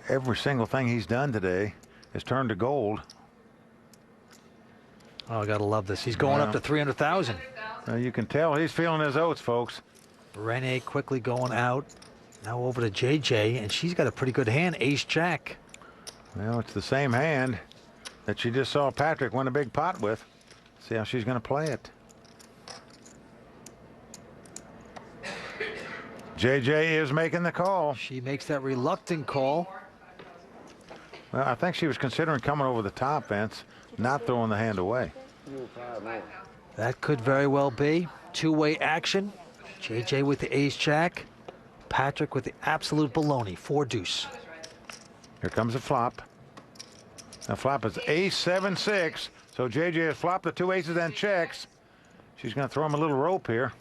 every single thing he's done today has turned to gold. Oh, I gotta love this. He's going up to 300,000. You can tell he's feeling his oats, folks. Rene quickly going out. Now over to JJ, and she's got a pretty good hand, ace-jack. Well, it's the same hand that she just saw Patrick win a big pot with. See how she's going to play it. JJ is making the call. She makes that reluctant call. Well, I think she was considering coming over the top, Vince, not throwing the hand away. That could very well be. Two-way action. JJ with the ace-jack. Patrick with the absolute baloney. 4-deuce. Here comes a flop. The flop is ace-7-6. So JJ has flopped the two aces and checks. She's going to throw him a little rope here.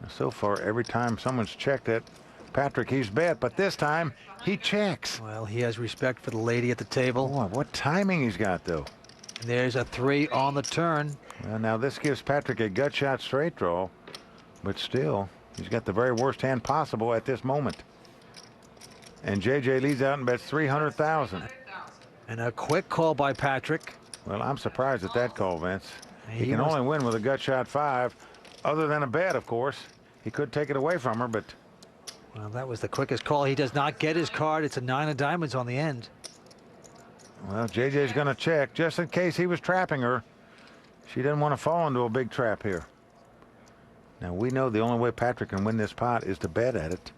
So far, every time someone's checked it, Patrick, he's bet, but this time he checks. Well, he has respect for the lady at the table. Boy, what timing he's got, though. There's a 3 on the turn. Well, now this gives Patrick a gut shot straight draw, but still, he's got the very worst hand possible at this moment. And JJ leads out and bets 300,000. And a quick call by Patrick. Well, I'm surprised at that call, Vince. He can must... only win with a gut shot 5, other than a bet, of course. He could take it away from her, but... Well, that was the quickest call. He does not get his card. It's a 9 of diamonds on the end. Well, JJ's going to check just in case he was trapping her. She didn't want to fall into a big trap here. Now, we know the only way Patrick can win this pot is to bet at it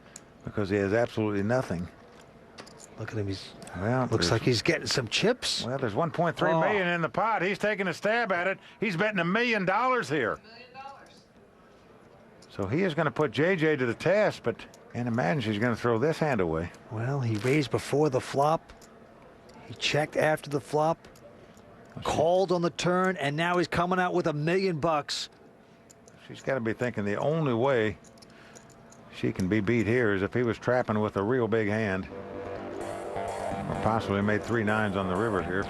because he has absolutely nothing. Look at him. He's well, looks like he's getting some chips. Well, there's 1.3 million in the pot. He's taking a stab at it. He's betting $1 million here. So he is going to put JJ to the test, but can't imagine she's going to throw this hand away. Well, he raised before the flop. He checked after the flop. Called on the turn, and now he's coming out with $1 million. She's got to be thinking the only way she can be beat here is if he was trapping with a real big hand. Or possibly made 3 9s on the river here.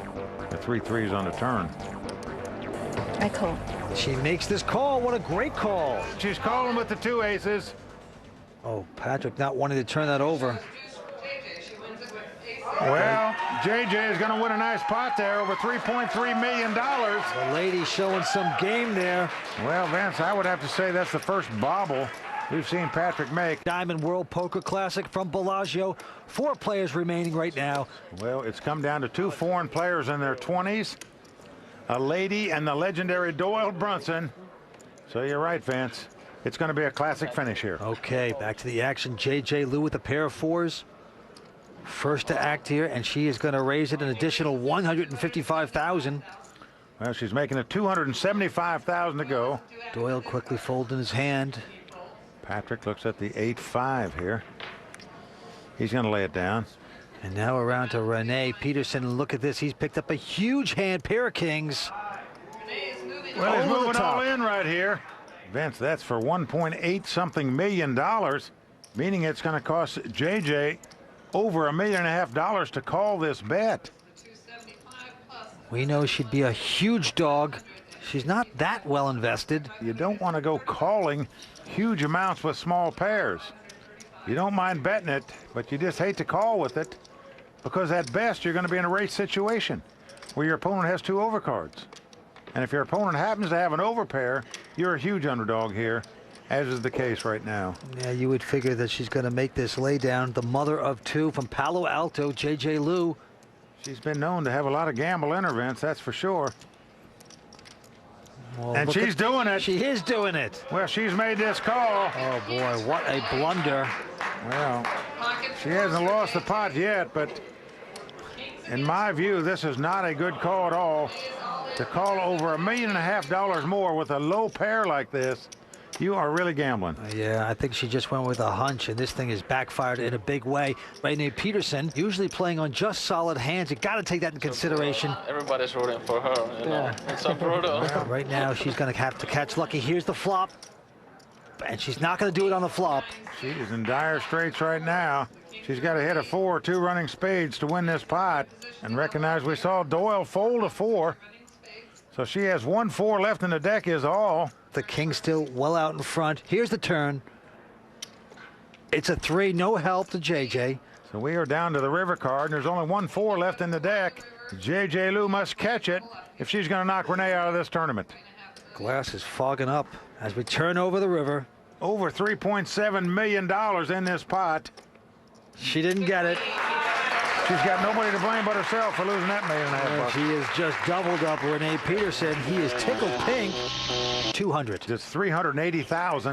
Or 3 3s on the turn. I call. She makes this call. What a great call. She's calling with the 2 aces. Oh, Patrick not wanting to turn that over. Well, JJ is going to win a nice pot there, over $3.3 million. The lady showing some game there. Well, Vince, I would have to say that's the first bobble we've seen Patrick make. Diamond World Poker Classic from Bellagio. 4 players remaining right now. Well, it's come down to 2 foreign players in their 20s. A lady and the legendary Doyle Brunson. So you're right, Vince. It's going to be a classic finish here. Okay, back to the action. JJ Lou with a pair of 4s. First to act here, and she is going to raise it an additional 155,000. Well, she's making it 275,000 to go. Doyle quickly folding his hand. Patrick looks at the 8-5 here. He's going to lay it down. And now around to Rene Peterson. Look at this. He's picked up a huge hand, pair of kings. Well, he's moving all in right here. Vince, that's for $1.8 million, meaning it's going to cost JJ over $1.5 million to call this bet. We know she'd be a huge dog. She's not that well invested. You don't want to go calling huge amounts with small pairs. You don't mind betting it, but you just hate to call with it because at best you're going to be in a race situation where your opponent has 2 overcards. And if your opponent happens to have an overpair, you're a huge underdog here, as is the case right now. Yeah, you would figure that she's going to make this lay down. The mother of 2 from Palo Alto, JJ Lou. She's been known to have a lot of gamble in her, Vince, that's for sure. Well, and she's doing it. She is doing it. Well, she's made this call. Oh, boy, what a blunder. Well, she hasn't lost the pot yet, but in my view, this is not a good call at all. To call over $1.5 million more with a low pair like this, you are really gambling. Yeah, I think she just went with a hunch, and this thing has backfired in a big way. Rene Peterson, usually playing on just solid hands. You got to take that into consideration. Everybody's rooting for her, you know. It's so brutal. Right now, she's going to have to catch lucky. Here's the flop, and she's not going to do it on the flop. She is in dire straits right now. She's got to hit a 4, 2 running spades to win this pot. And recognize we saw Doyle fold a 4. So she has 1 4 left in the deck is all. The king still well out in front. Here's the turn. It's a 3, no help to JJ. So we are down to the river card, and there's only 1-4 left in the deck. JJ Lou must catch it if she's going to knock Renee out of this tournament. Glass is fogging up as we turn over the river. Over $3.7 million in this pot. She didn't get it. She's got nobody to blame but herself for losing that $1.5 million. She has just doubled up Renee Peterson. He is tickled pink. 200. Just $380,000.